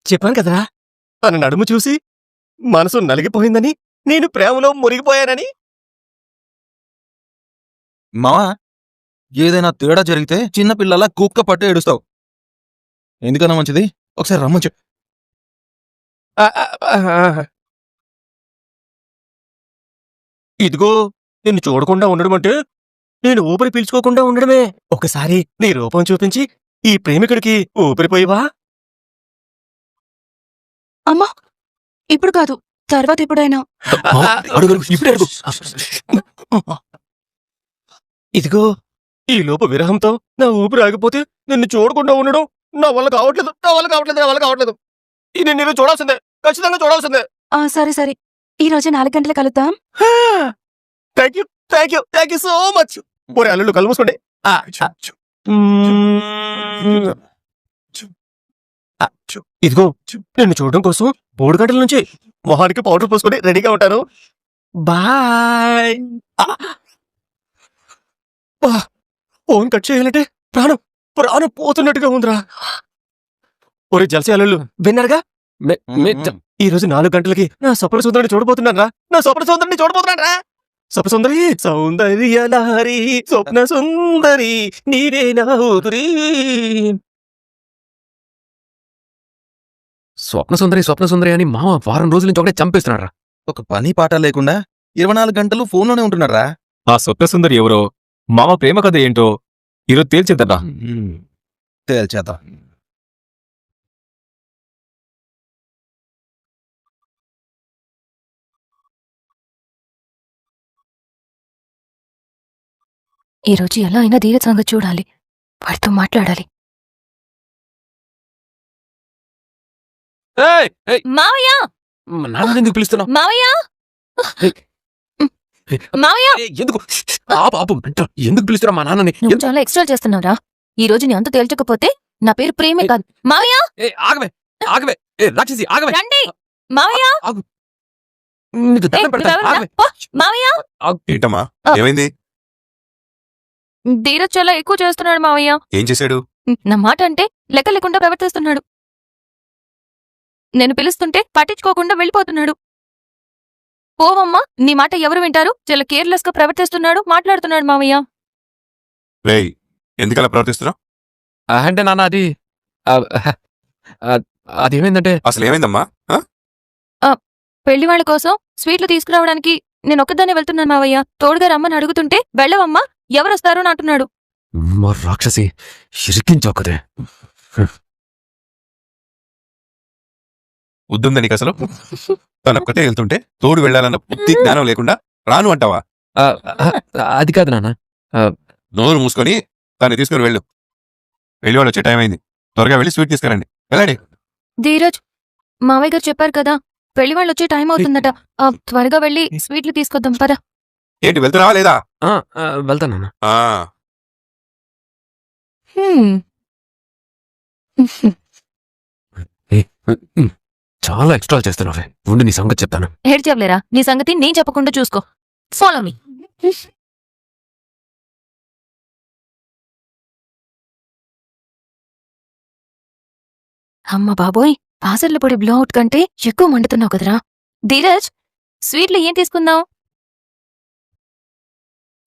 చెప్పాను కదరా, తన నడుము చూసి మనసు నలిగిపోయిందని, నేను ప్రేమలో మునిగిపోయానని. మావా, ఏదైనా తేడా జరిగితే చిన్నపిల్లలా కుక్క పట్టు ఏడుస్తావు. ఎందుకన్నా మంచిది ఒకసారి రమ్మంచు. ఇదిగో, నిన్ను చూడకుండా ఉండడం అంటే నేను ఊపిరి పీల్చుకోకుండా ఉండడమే. ఒకసారి నీ రూపం చూపించి ఈ ప్రేమికుడికి ఊపిరిపోయివా? అమ్మా, ఇప్పుడు కాదు, తర్వాత ఎప్పుడైనా. ఇదిగో, ఈ లోపు విరహంతో నా ఊపిరి ఆగిపోతే నిన్ను చూడకుండా ఉండడం నా వల్ల కావట్లేదు. ఇది నేను చూడాల్సిందే, ఖచ్చితంగా చూడాల్సిందే. సరే సరే, ఈ రోజు 4 గంటలకు కలుద్దాం. Thank you so much. ఒరే అల్లుళ్ళు, కళ్ళు మూసుకోండి. ఇదిగో, నిన్ను చూడడం కోసం 3 గంటల నుంచి మొహానికి పౌడర్ పూసుకొని రెడీగా ఉంటాను. బాయ్. ఫోన్ కట్ చేయాలంటే ప్రాణం పోతున్నట్టుగా ఉందిరా. ఒరే జలసి అల్లుళ్ళు, విన్నారుగా? ఈ రోజు 4 గంటలకి నా స్వప్న సుందరిని చూడబోతున్నారా. స్వప్న సుందరి, సౌందర్య లహరి, స్వప్న సుందరి నీవే నా ఊపిరి. స్వప్న సుందరి అని మామ వారం రోజుల నుంచి ఒకటే చంపేస్తున్నారా. ఒక పని పాట లేకుండా 24 గంటలు ఫోన్లోనే ఉంటున్నారా. ఆ స్వప్న సుందరి ఎవరో, మామ ప్రేమ కథ ఏంటో ఈరోజు తేల్చేద్దా. తేల్చేద్దాం. ఈ రోజు ఎలా అయినా ధీరజ్ సంగతి చూడాలి, వాడితో మాట్లాడాలి. మావయ్య, నాన్న ఎందుకు పిలుస్తున్నావు? మావయ్య, మావయ్య, ఎందుకు ఎందుకు పిలుస్తున్నావు మా నాన్నని? నువ్వు చాలా ఎక్స్ట్రా చేస్తున్నావురా. ఈ రోజు నీ అంత తేల్చకపోతే నా పేరు ప్రేమే కాదు. మావయ్య, ఆగవే రాక్షసి, ఆగవే. రండి మావయ్య. నీకు దండం పెడతాను, ఆగవే. మావయ్య, ఏంటమ్మా, ఏమైంది? ధీరజ్ చాలా ఎక్కువ చేస్తున్నాడు మావయ్య. ఏం చేశాడు? నా మాట అంటే లెక్క లేకుండా ప్రవర్తిస్తున్నాడు. నేను పిలుస్తుంటే పట్టించుకోకుండా వెళ్ళిపోతున్నాడు. పోవమ్మా, నీ మాట ఎవరు వింటారు? చాలా కేర్లెస్ గా ప్రవర్తిస్తున్నాడు, మాట్లాడుతున్నాడు మావయ్య. రేయ్, ఎందుకలా ప్రవర్తిస్తున్నావు? అంటే నాన్న అదేమైందంటే అసలు ఏమైందమ్మా? పెళ్లి వాళ్ళ కోసం స్వీట్లు తీసుకురావడానికి నేను ఒక్కదాన్నే వెళ్తున్నాను మావయ్య. తోడుగా రమ్మని అడుగుతుంటే వెళ్ళవమ్మా, ఎవరొస్తారో అని అంటున్నాడు. రాక్షసి, ఇరికించోకదే. ఉద్దుందా నీకు అసలు? తనొక్కతే వెళ్తుంటే తోడు వెళ్ళాలన్న బుద్ధి జ్ఞానం లేకుండా రాను అంటావా? అది కాదు నాన్న. నోరు మూసుకొని తను తీసుకుని వెళ్ళు. వెళ్ళి వాళ్ళు వచ్చే టైం అయింది. త్వరగా వెళ్ళి స్వీట్ తీసుకురండి. వెళ్ళండి. ధీరజ్, మావయ్య గారు చెప్పారు కదా, పెళ్లి వాళ్ళు వచ్చే టైం అవుతుందట. త్వరగా వెళ్ళి స్వీట్లు తీసుకొద్దాం పద. ఏంటి, వెళ్తున్నావా లేదా? వెళ్తాను. చాలా ఎక్స్ట్రా చేస్తున్నావే, ఉండి నీ సంగతి చెప్తాను. ఏడ్చేవలేరా, నీ సంగతి నేను చెప్పకుండా చూసుకో. Follow me. అమ్మ బాబోయ్, పాసర్ల పొడి బ్లౌట్ కంటే ఎక్కువ మండుతున్నావు కదరా. ధీరజ్, స్వీట్లు ఏం తీసుకుందాం?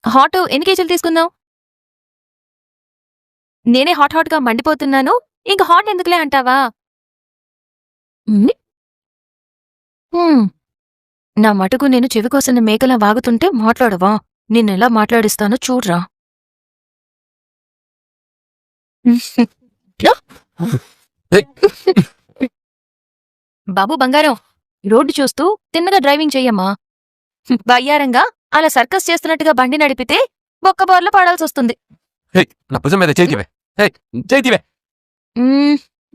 హాట్ ఎన్ని కేజీలు తీసుకుందాం? నేనే హాట్ గా మండిపోతున్నాను, ఇంక హాట్ ఎందుకులే అంటావా? నా మటుకు నేను చెవికోసిన మేకలా వాగుతుంటే మాట్లాడవా? నిన్నెలా మాట్లాడిస్తానో చూడ్రా. బాబు బంగారం, రోడ్డు చూస్తూ తిన్నగా డ్రైవింగ్ చెయ్యమ్మా. వయ్యారంగా అలా సర్కస్ చేస్తున్నట్టుగా బండి నడిపితే ఒక్క బోర్లో పడాల్సొస్తుంది. నా భుజం మీద చేతివే.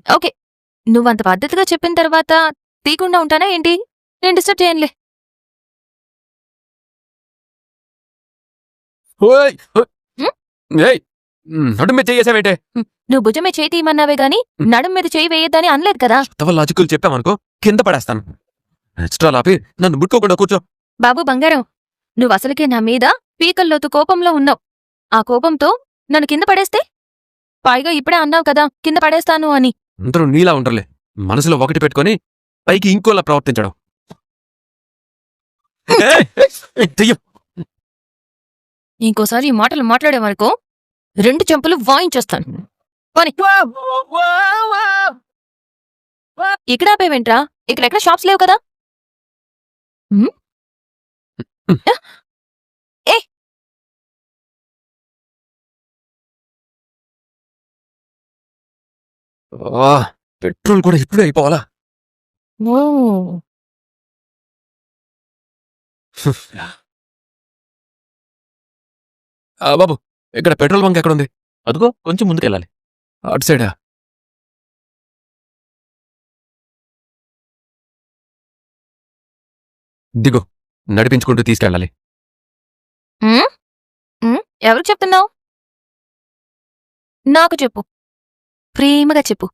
ఓకే, నువ్వంత పద్ధతిగా చెప్పిన తర్వాత తీయకుండా ఉంటానా ఏంటి? నేను డిస్టర్బ్ చేయనులే. నడుం మీద చేయేసావేంటే? నువ్వు భుజమే చేయి తీయమన్నావే గాని నడుం మీద చేయి వేయద్దని అనలేదు కదా. లాజికల్ చెప్పామనుకో కింద పడేస్తాను. ఎక్స్ట్రా లాపి నన్ను ముట్టుకోకుండా కూర్చో. బాబు బంగారం, నువ్వసలికే నా మీద పీకల్లోతు కోపంలో ఉన్నావు. ఆ కోపంతో నన్ను కింద పడేస్తే? పైగా ఇప్పుడే అన్నావు కదా కింద పడేస్తాను అని. అందరూ నీలా ఉండర్లే, మనసులో ఒకటి పెట్టుకొని పైకి ఇంకోలా ప్రవర్తించడం. దెయ్యం. ఇంకోసారి ఈ మాటలు మాట్లాడేవనుకో 2 చెంపులు వాయించేస్తాను. పోనీ. ఇక్కడ ఆపేవేంట్రా? ఇక్కడెక్కడ షాప్స్ లేవు కదా? ఏ పెట్రోల్ కూడా ఇప్పుడే అయిపోవాలా? ఓ బాబు, ఇక్కడ పెట్రోల్ బంక్ ఎక్కడుంది? అదిగో కొంచెం ముందుకెళ్ళాలి. అటు సైడా? దిగు, నడిపించుకుంటూ తీసుకెళ్ళాలి. ఎవరికి చెప్తున్నావు? నాకు చెప్పు, ప్రేమగా చెప్పు,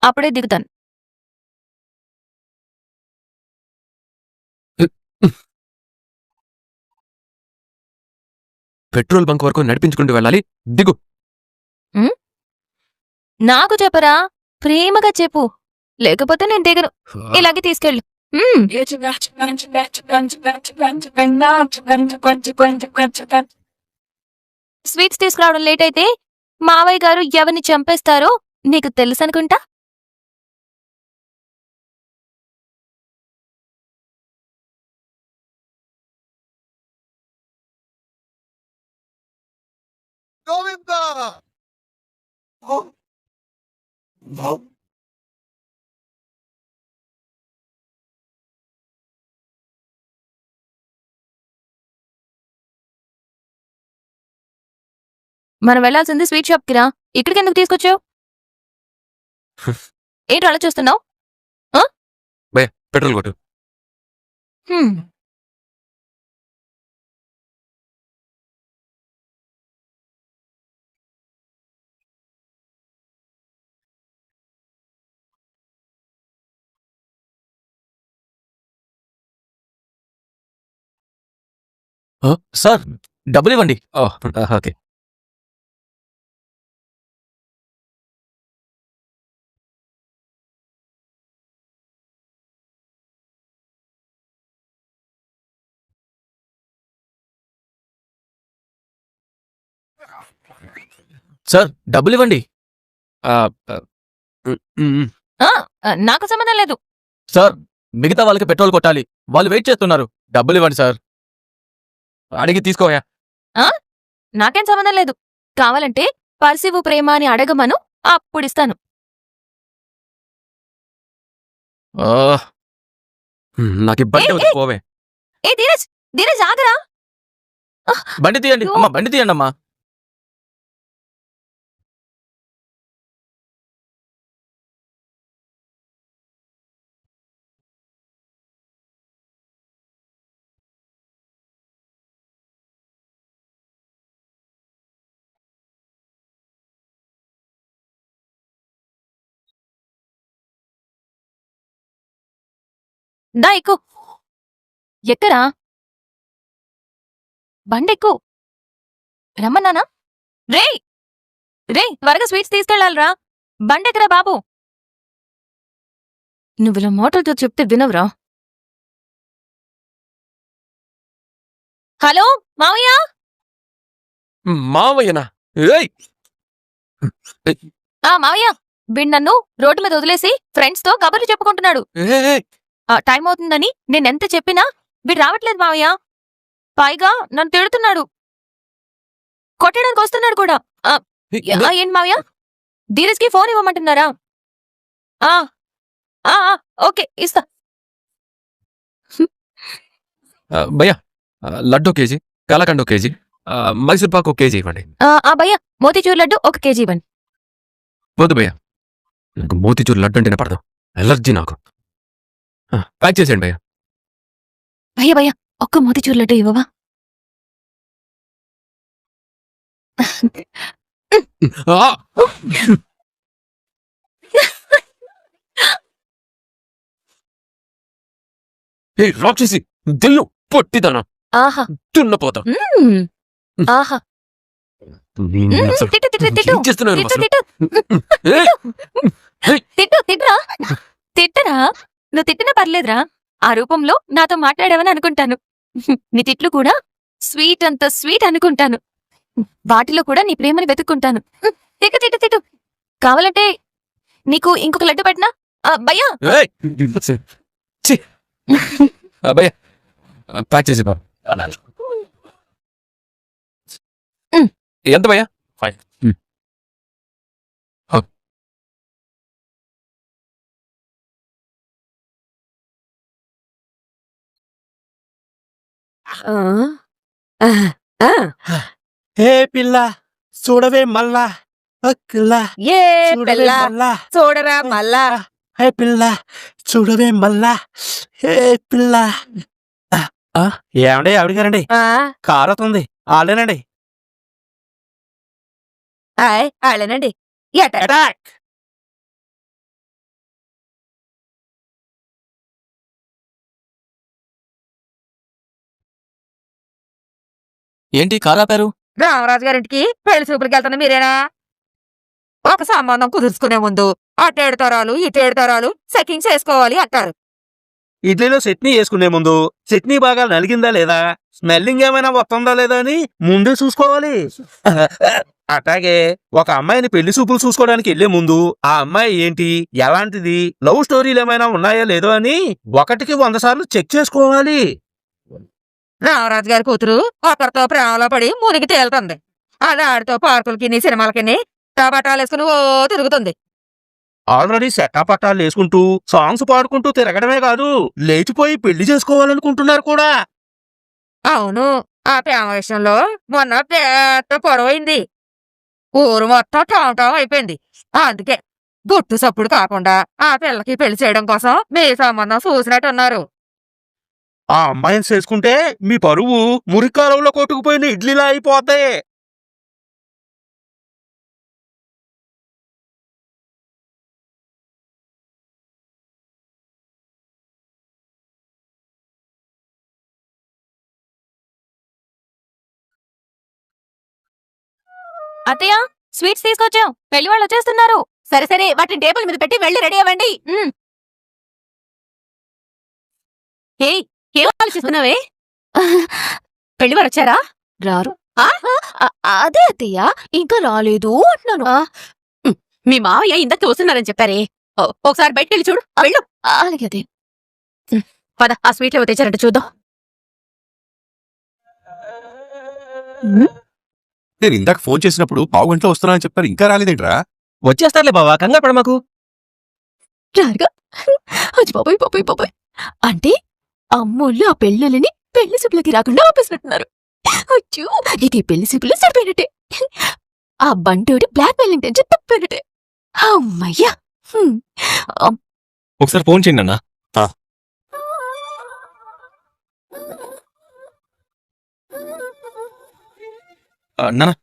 అప్పుడే దిగుతాను. పెట్రోల్ బంక్ వరకు నడిపించుకుంటూ వెళ్ళాలి. దిగు. నాకు చెప్పరా? ప్రేమగా చెప్పు, లేకపోతే నేను దిగను. ఇలాగే తీసుకెళ్ళు. స్వీట్స్ తీసుకురావడం లేట్ అయితే మావయ్య గారు ఎవరిని చంపేస్తారో నీకు తెలుసనుకుంటా. మనం వెళ్లాల్సింది స్వీట్ షాప్కి రా. ఇక్కడికి ఎందుకు తీసుకొచ్చావు? ఏంటి అలా చూస్తున్నావు? పెట్రోల్ కొట్టు. సార్, డబ్బులు ఇవ్వండి. ఓకే. సార్, డబ్బులు ఇవ్వండి. నాకు సంబంధం లేదు. సార్, మిగతా వాళ్ళకి పెట్రోల్ కొట్టాలి. వాళ్ళు వెయిట్ చేస్తున్నారు. డబ్బులు ఇవ్వండి సార్. అడిగి తీసుకోయా. నాకేం సంబంధం లేదు. కావాలంటే పర్సివు ప్రేమ అని అడగమను, అప్పుడిస్తాను. నాకు బండి వద్దు, పోవే. ఏ ధీరజ్, ధీరజ్ ఆగరా. బండి తీయండి అమ్మా, బండి తీయండి అమ్మా. దా ఎక్కు. ఎక్కరా? బండెక్కు. రమ్మన్నానా? రే రే, త్వరగా స్వీట్స్ తీసుకెళ్ళాలరా. బండెక్కరా బాబు. నువ్వులా మాటలతో చెప్తే వినవురా. హలో మావయ్య. మావయ్యనా? ఏయ్! మావయ్య, వీడు నన్ను రోడ్డు మీద వదిలేసి ఫ్రెండ్స్ తో కబుర్లు చెప్పుకుంటున్నాడు. టైం అవుతుందని నేనెంత చెప్పినా వీడు రావట్లేదు మావయ్య. పైగా నన్ను తిడుతున్నాడు, కొట్టడానికి వస్తున్నాడు కూడా. ఏంటి మావయ్య, ధీరజ్కి ఫోన్ ఇవ్వమంటున్నారా? ఓకే, ఇస్తా. భయ్యా, laddu KG, kalakand KG, Mysore Pak KG ఇవ్వండి. భయ్య, మోతీచూర్ లడ్డు 1 కేజీ ఇవ్వండి. వద్దు భయ్యా, నాకు మోతీచూర్ లడ్డు అంటేనే పడదు. ఎలర్జీ నాకు. ప్యాక్ చేసేయండి భయ్యా. భయ్య భయ్య, 1 మోతీచూర్ లడ్డు ఇవ్వవా? రాక్షసి, దెయ్యం, పొట్టిదనా, ఆహా, తున్నపోతా. ఆహా. తిట్టు తిట్టు తిట్టు ఏం చేస్తున్నారు తిట్టు అసలు? తిట్టు తిట్టు తిట్టురా. తిట్టరా? నువ్వు తిట్టినా పర్లేదురా. ఆ రూపంలో నాతో మాట్లాడావని అనుకుంటాను. నీ తిట్లు కూడా స్వీట్ అంత స్వీట్ అనుకుంటాను. వాటిలో కూడా నీ ప్రేమని వెతుక్కుంటాను. తిట్టు తిట్టు తిట్టు. కావాలంటే నీకు ఇంకొక లడ్డు పెట్టినా? భయ్యా, ఏయ్! ఛీ! భయ్యా ప్యాక్ చేసి బాబు. ఎంత భయ్యా? 5. ఏ పిల్ల చూడవే మల్లా అక్కలా ఏ చూడవే పిల్ల మల్లా చూడరా మళ్ళా. హే పిల్ల చూడవే మల్లా ఏ పిల్ల ఏమండి ఆవిడగారండి ఆ, కారు అవుతుంది ఆడేనండి ఆయ్ ఆళ్ళనండి. ఎట అటాక్ ఏంటి కారాపారు? రామరాజు గారింటికి పెళ్లి చూపులకి వెళ్తున్నా మీరేనా? ఒక సంబంధం కుదుర్చుకునే ముందు అటేడు తరాలు ఇటేడు తరాలు సెకింగ్ చేసుకోవాలి అంటారు. ఇడ్లీలో చట్నీ వేసుకునే ముందు చట్నీ బాగా నలిగిందా లేదా, స్మెల్లింగ్ ఏమైనా వస్తుందా లేదా అని ముందే చూసుకోవాలి. అట్లాగే ఒక అమ్మాయిని పెళ్లి చూపులు చూసుకోవడానికి వెళ్లే ముందు ఆ అమ్మాయి ఏంటి, ఎలాంటిది, లవ్ స్టోరీలు ఏమైనా ఉన్నాయా లేదో అని 1కి 100 సార్లు చెక్ చేసుకోవాలి. రామరాజు గారి కూతురు ఒకరితో ప్రేమలో పడి మునిగి తేలుతుంది. అది ఆడితో పార్కులకి సినిమాలకి టబాటాలు వేసుకుని ఓ తిరుగుతుంది. ఆల్రెడీ సెట్టాపట్టాలు వేసుకుంటూ సాంగ్స్ పాడుకుంటూ తిరగడమే కాదు, లేచిపోయి పెళ్లి చేసుకోవాలనుకుంటున్నారు కూడా. అవును, ఆ ప్రేమ విషయంలో మొన్న పెద్ద పొడవైంది. ఊరు మొత్తం టామ్ అయిపోయింది. అందుకే గుట్టు సప్పుడు కాకుండా ఆ పిల్లకి పెళ్లి చేయడం కోసం మీ సంబంధం చూసినట్టున్నారు. ఆ అమ్మాయిని చేసుకుంటే మీ పరువు మురికాలంలో కొట్టుకుపోయిన ఇడ్లీలా అయిపోతాయి. అత్తయ్య, స్వీట్స్ తీసుకొచ్చాం. పెళ్లి వాళ్ళు వచ్చేస్తున్నారు. సరే సరే, వాటిని టేబుల్ మీద పెట్టి వెళ్ళి రెడీ అవ్వండి. ఏయ్, ఏం ఆలోచిస్తున్నావే? పెళ్లి వారు వచ్చారా? రారు. అదే అత్తయ్య, ఇంకా రాలేదు అంటున్నాను. మీ మావయ్య ఇందాక వస్తున్నారని చెప్పారే. ఒకసారి బయటికి వెళ్ళి చూడు. వెళ్ళు. అలాగే అదే. పద, ఆ స్వీట్లు ఏవో తెచ్చారంట చూద్దాం. నేను ఇందాక ఫోన్ చేసినప్పుడు 1/2 గంటలో వస్తున్నానని చెప్పారు, ఇంకా రాలేదేంట్రా? వచ్చేస్తారులే బావా, కంగారు పడ మాకు. రారుగా. అది బాబాయ్ బాబాయ్ బాబాయ్. అంటే అమ్మోళ్ళు ఆ పెళ్ళిళ్ళని పెళ్లి చూపులకి రాకుండా ఆపేసినట్టున్నారు. అచ్చూ, ఇది పెళ్లి చూపులు సరిపోయినట్టే. ఆ బంటోడి బ్లాక్ మెయిలింగ్ టెన్షన్ తప్పినట్టే. అమ్మయ్యా. ఒకసారి ఫోన్ చేయండి అన్న. నాన్న